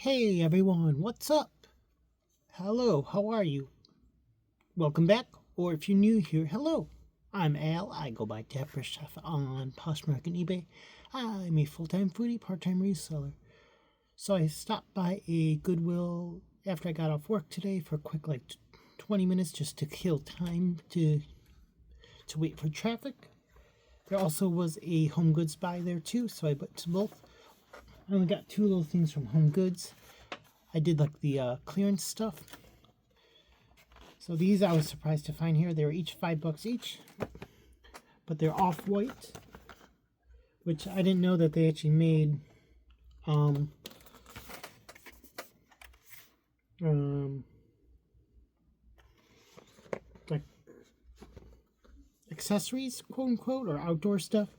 Hey everyone, what's up? Hello, how are you? Welcome back, or if you're new here, hello. I'm Al. I go by Dapper Chef on Poshmark and eBay. I'm a full-time foodie, part-time reseller. So I stopped by a Goodwill after I got off work today for a quick 20 minutes just to kill time to wait for traffic. There also was a Home Goods buy there too, so I bought both. I only got two little things from Home Goods. I did the clearance stuff. So these I was surprised to find here. They were each $5 each, but they're off-white, which I didn't know that they actually made like accessories, quote unquote, or outdoor stuff.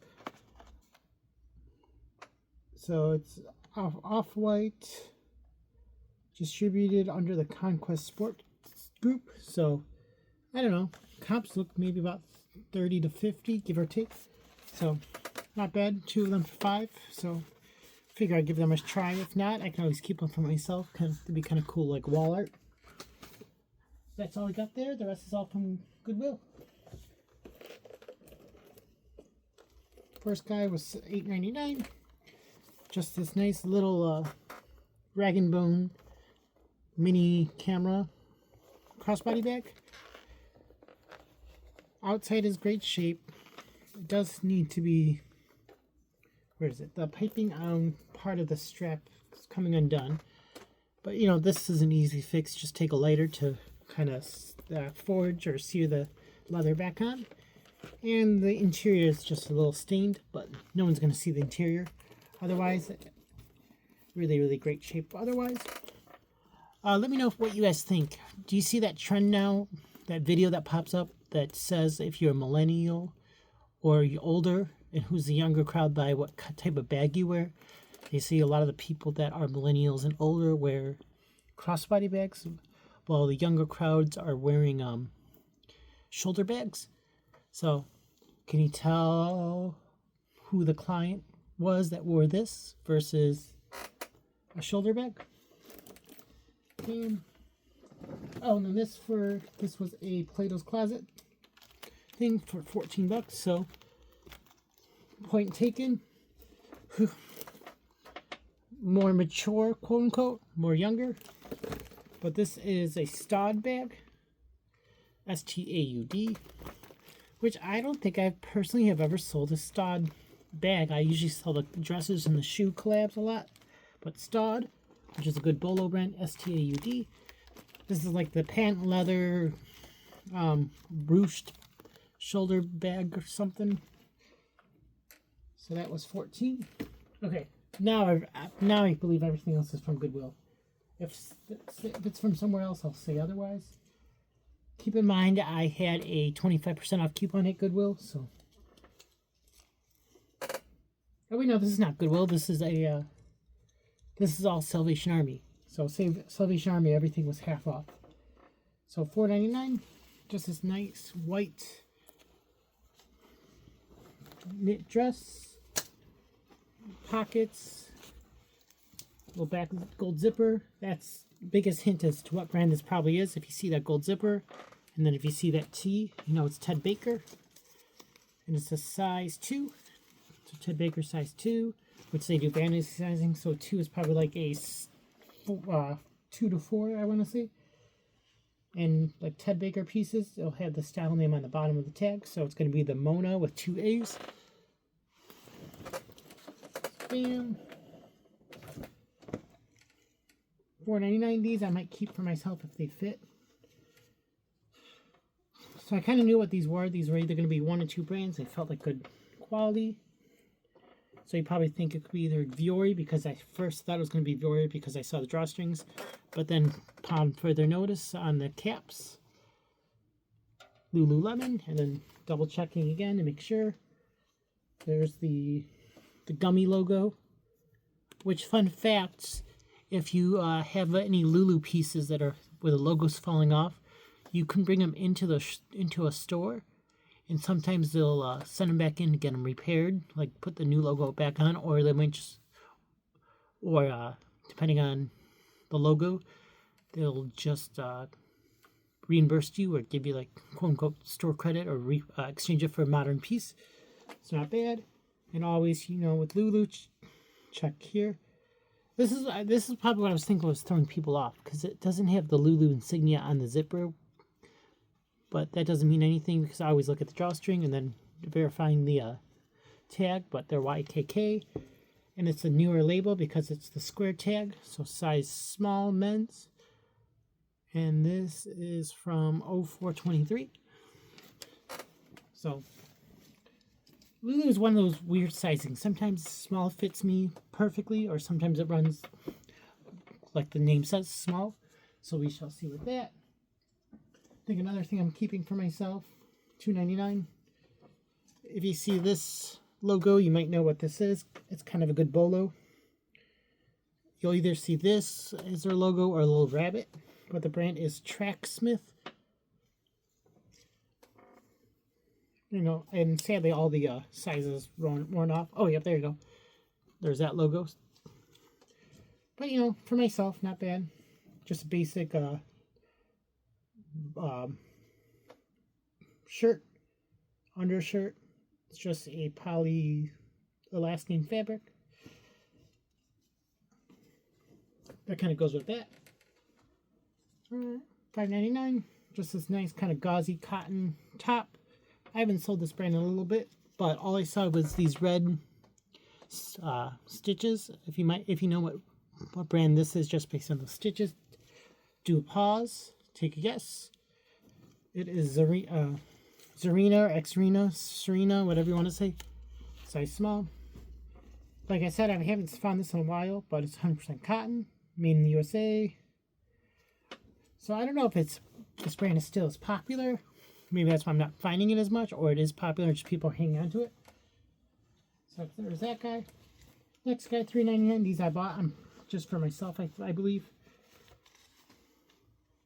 So it's off-white, distributed under the Conquest Sport Group. So I don't know, comps look maybe about 30 to 50, give or take. So not bad. Two of them for $5. So figure I'd give them a try. If not, I can always keep them for myself. It'd be kind of cool, like wall art. That's all I got there. The rest is all from Goodwill. First guy was $8.99. Just this nice little rag and bone mini camera crossbody bag. Outside is great shape. It does need to be, where is it? The piping on part of the strap is coming undone. But you know, this is an easy fix. Just take a lighter to kind of forge or sear the leather back on. And the interior is just a little stained, but no one's going to see the interior. Otherwise, really, really great shape otherwise. Let me know what you guys think. Do you see that trend now? That video that pops up that says if you're a millennial or you're older and who's the younger crowd by what type of bag you wear. You see a lot of the people that are millennials and older wear crossbody bags, while the younger crowds are wearing shoulder bags. So, can you tell who the client was that wore this versus a shoulder bag? Oh, and this was a Plato's Closet thing for $14. So, point taken. More mature, quote unquote, more younger. But this is a Staud bag, Staud, which I don't think I personally have ever sold a Staud bag. I usually sell the dresses and the shoe collabs a lot, but Staud, which is a good bolo brand, Staud. This is like the patent leather ruched shoulder bag or something. So that was $14. Okay, now I believe everything else is from Goodwill. If it's from somewhere else, I'll say otherwise. Keep in mind I had a 25% off coupon at Goodwill, so. Oh wait, no, this is not Goodwill. This is all Salvation Army. So Salvation Army, everything was half off. So $4.99, just this nice white knit dress, pockets, little back gold zipper. That's biggest hint as to what brand this probably is. If you see that gold zipper, and then if you see that T, you know it's Ted Baker, and it's a size 2. So Ted Baker size 2, which they do vanity sizing. So 2 is probably like a 2 to 4, I want to say. And like Ted Baker pieces, they'll have the style name on the bottom of the tag. So it's going to be the Mona with 2 A's. Bam. $4.99. These I might keep for myself if they fit. So I kind of knew what these were. These were either going to be 1 or 2 brands. They felt like good quality. So you probably think it could be either Vuori, because I first thought it was going to be Vuori because I saw the drawstrings. But then upon further notice on the caps, Lululemon, and then double checking again to make sure. There's the gummy logo. Which, fun facts, if you have any Lulu pieces that are where the logo's falling off, you can bring them into a store. And sometimes they'll send them back in to get them repaired, like put the new logo back on, or they might just, or depending on the logo, they'll just reimburse you or give you like quote unquote store credit or exchange it for a modern piece. It's not bad. And always, you know, with Lulu, check here. This is probably what I was thinking was throwing people off, because it doesn't have the Lulu insignia on the zipper. But that doesn't mean anything, because I always look at the drawstring and then verifying the tag. But they're YKK, and it's a newer label because it's the square tag, so size small men's. And this is from 0423. So Lulu is one of those weird sizings. Sometimes small fits me perfectly, or sometimes it runs like the name says, small. So we shall see with that. I think another thing I'm keeping for myself, $2.99. If you see this logo, you might know what this is. It's kind of a good bolo. You'll either see this as their logo or a little rabbit, but the brand is Tracksmith. You know, and sadly all the sizes worn off. Oh, yep, there you go. There's that logo. But, you know, for myself, not bad. Just a basic shirt, undershirt. It's just a polyelastane fabric. That kind of goes with that. $5.99. Just this nice kind of gauzy cotton top. I haven't sold this brand in a little bit, but all I saw was these red stitches. If you know what brand this is, just based on the stitches, do a pause, take a guess. It is Zarina or Xrina, Serena, whatever you want to say. Size small. Like I said, I haven't found this in a while, but it's 100% cotton, made in the USA. So I don't know if this brand is still as popular. Maybe that's why I'm not finding it as much, or it is popular, just people hang on to it. So there's that guy. Next guy, $3.99. These I bought just for myself, I believe.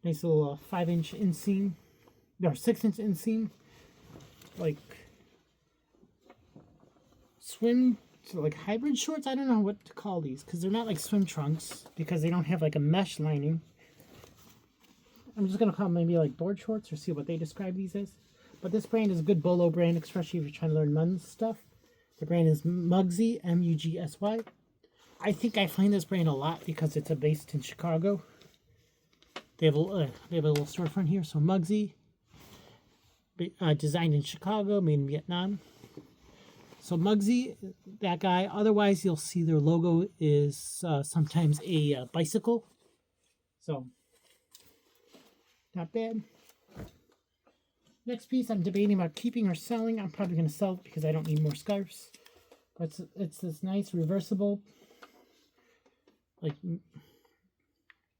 Nice little 5-inch inseam, or 6-inch inseam, like swim, so like hybrid shorts. I don't know what to call these, because they're not like swim trunks, because they don't have like a mesh lining. I'm just going to call them maybe like board shorts, or see what they describe these as. But this brand is a good bolo brand, especially if you're trying to learn men's stuff. The brand is Mugsy, M-U-G-S-Y. I think I find this brand a lot because it's based in Chicago. They have a little storefront here. So Mugsy, designed in Chicago, made in Vietnam. So Mugsy, that guy. Otherwise, you'll see their logo is sometimes a bicycle. So not bad. Next piece I'm debating about keeping or selling. I'm probably going to sell it because I don't need more scarves. But it's this nice reversible, like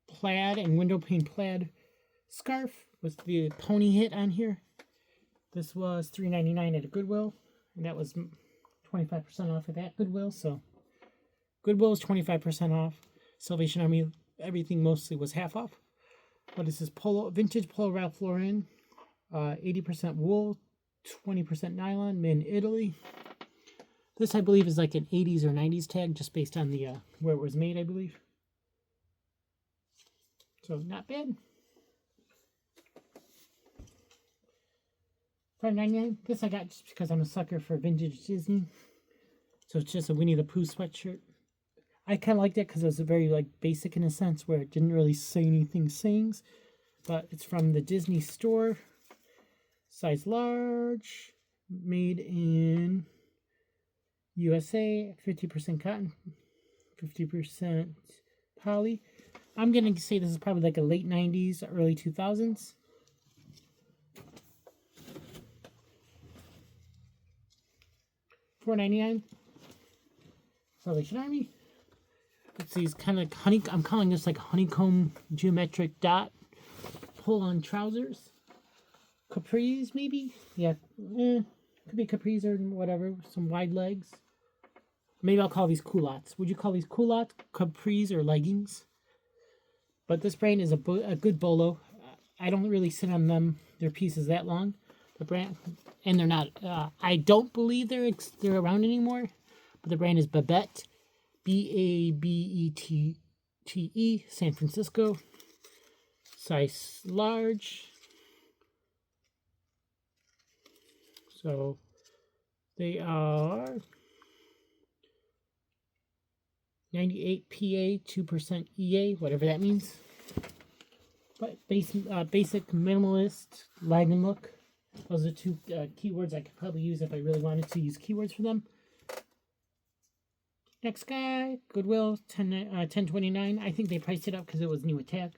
plaid and window pane plaid scarf with the pony hit on here. This was $3.99 at a Goodwill, and that was 25% off of that Goodwill. So Goodwill is 25% off. Salvation Army, everything mostly was half off. What is this? Vintage Polo Ralph Lauren. 80% wool, 20% nylon, made in Italy. This, I believe, is like an 80s or 90s tag, just based on the where it was made, I believe. So, not bad. $5.99. This I got just because I'm a sucker for vintage Disney. So, it's just a Winnie the Pooh sweatshirt. I kind of liked it because it was very like basic in a sense, where it didn't really say anything sayings. But it's from the Disney store. Size large, made in USA, 50% cotton, 50% poly. I'm going to say this is probably like a late 90s, early 2000s. $4.99. Salvation Army. It's these kind of I'm calling this like honeycomb geometric dot pull-on trousers. Capris, maybe? Yeah, could be capris or whatever. Some wide legs. Maybe I'll call these culottes. Would you call these culottes, capris, or leggings? But this brand is a good bolo. I don't really sit on them. Their pieces that long. The brand, and they're not. I don't believe they're around anymore. But the brand is Babette, B-A-B-E-T-T-E, TE, San Francisco. Size large. So they are 98 PA, 2% EA, whatever that means. But basic minimalist lag and look. Those are two keywords I could probably use if I really wanted to use keywords for them. Next guy, Goodwill, 10.29. I think they priced it up because it was new attack.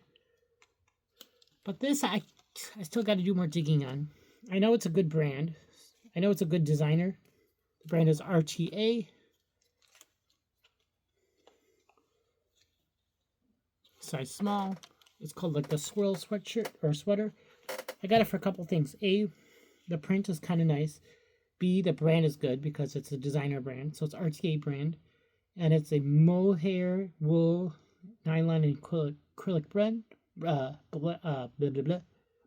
But this, I still got to do more digging on. I know it's a good brand. I know it's a good designer. The brand is RTA. Size small. It's called like the swirl sweatshirt or sweater. I got it for a couple things. A, the print is kind of nice. B, the brand is good because it's a designer brand. So it's RTA brand. And it's a mohair, wool, nylon, and acrylic blend.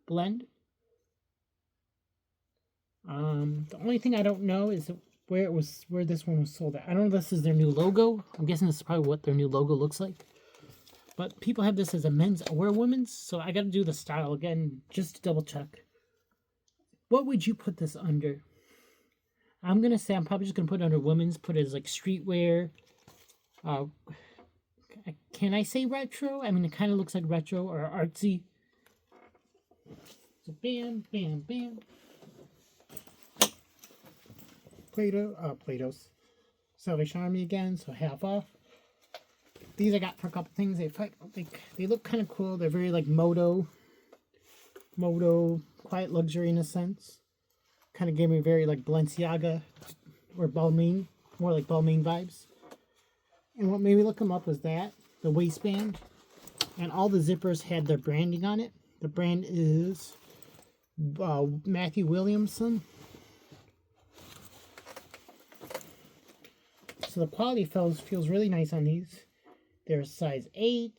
Blend. The only thing I don't know is where this one was sold at. I don't know if this is their new logo. I'm guessing this is probably what their new logo looks like. But people have this as a men's or a women's, so I got to do the style again just to double check. What would you put this under? I'm gonna say I'm probably just gonna put it under women's. Put it as like streetwear. Can I say retro? I mean, it kind of looks like retro or artsy. So bam, bam, bam. Plato's Salvation Army again, so half off. These I got for a couple things. They look kind of cool. They're very like moto, quiet luxury in a sense. Kind of gave me very like Balenciaga or Balmain, more like Balmain vibes. And what made me look them up was that the waistband and all the zippers had their branding on it. The brand is Matthew Williamson. So the quality feels really nice on these. They're size 8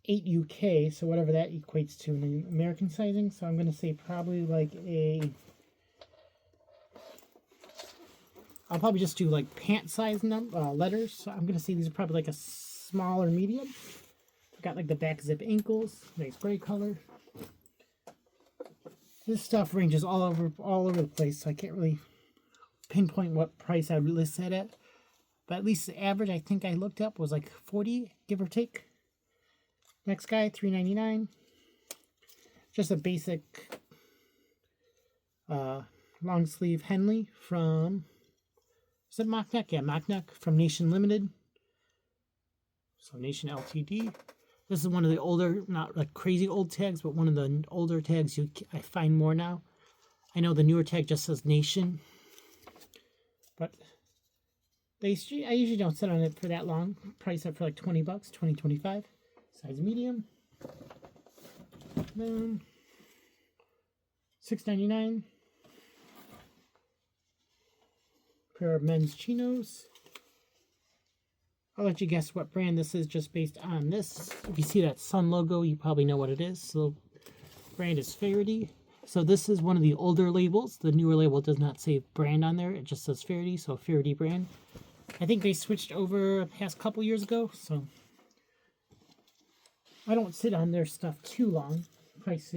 UK, so whatever that equates to in the American sizing. So I'm going to say probably like I'll probably just do like pant size letters. So I'm going to say these are probably like a small or medium. Got like the back zip ankles, nice gray color. This stuff ranges all over the place, so I can't really pinpoint what price I would list that at. But at least the average I think I looked up was like 40, give or take. Next guy, $3.99. Just a basic long sleeve Henley from, is it mock neck? Yeah, mock neck from Nation Limited. So Nation Ltd. This is one of the older, not like crazy old tags, but one of the older tags I find more now. I know the newer tag just says Nation. But I usually don't sit on it for that long. Price up for like $20, $20.25. Size medium. $6.99. Pair of men's chinos. I'll let you guess what brand this is just based on this. If you see that sun logo, you probably know what it is. So brand is Faraday. So this is one of the older labels. The newer label does not say brand on there. It just says Faraday, so Faraday brand. I think they switched over the past couple years ago, so I don't sit on their stuff too long. Priced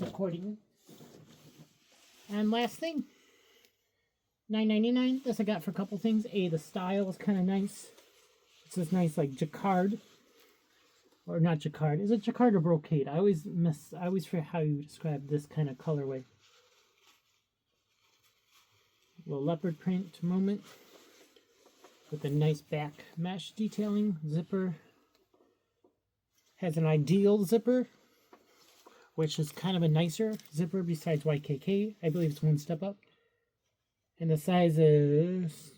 accordingly. And last thing, $9.99. This I got for a couple things. The style is kind of nice. It's this nice like jacquard, or not jacquard. Is it jacquard or brocade? I always forget how you describe this kind of colorway. A little leopard print moment with a nice back mesh detailing. Zipper has an ideal zipper, which is kind of a nicer zipper besides YKK. I believe it's one step up. And the size is,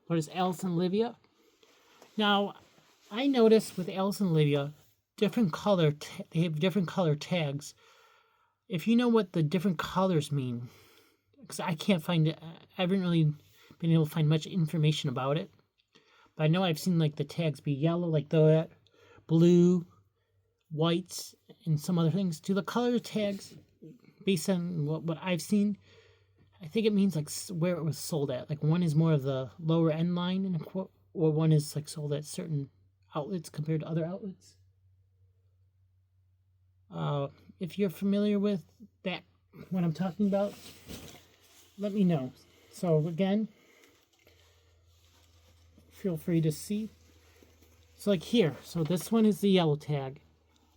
what is Alice and Olivia? Now, I noticed with Alice and Olivia, they have different color tags. If you know what the different colors mean, because I can't find it, I haven't really been able to find much information about it. But I know I've seen like the tags be yellow like that, blue, white, and some other things. Do the color tags, based on what I've seen, I think it means like where it was sold at. Like one is more of the lower end line or one is like sold at certain outlets compared to other outlets. If you're familiar with that, what I'm talking about, let me know. So again, feel free to see. So like here, so this one is the yellow tag,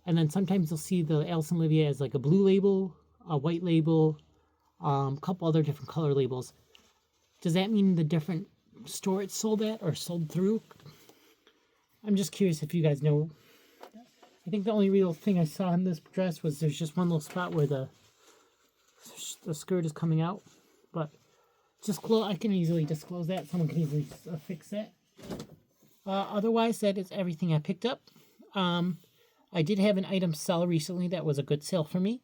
and then sometimes you'll see the Alison Olivia as like a blue label, a white label, a couple other different color labels. Does that mean the different store it's sold at or sold through? I'm just curious if you guys know. I think the only real thing I saw in this dress was there's just one little spot where the skirt is coming out, but I can easily disclose that. Someone can easily fix that. Otherwise, that is everything I picked up. I did have an item sell recently that was a good sale for me.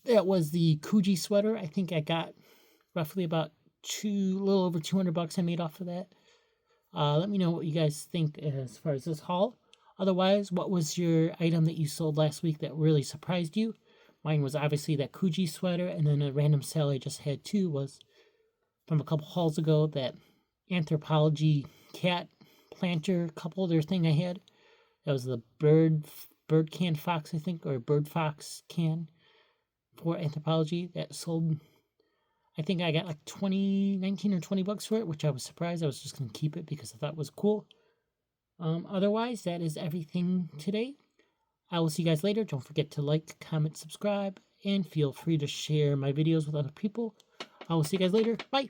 That was the Kuji sweater. I think I got roughly about a little over $200 I made off of that. Let me know what you guys think as far as this haul. Otherwise, what was your item that you sold last week that really surprised you? Mine was obviously that Kuji sweater, and then a random sale I just had too was from a couple hauls ago, that Anthropology cat planter cup holder thing I had. That was the bird can fox, I think, or bird fox can for Anthropology that sold. I think I got like 19 or $20 for it, which I was surprised. I was just going to keep it because I thought it was cool. Otherwise, that is everything today. I will see you guys later. Don't forget to like, comment, subscribe, and feel free to share my videos with other people. I will see you guys later. Bye.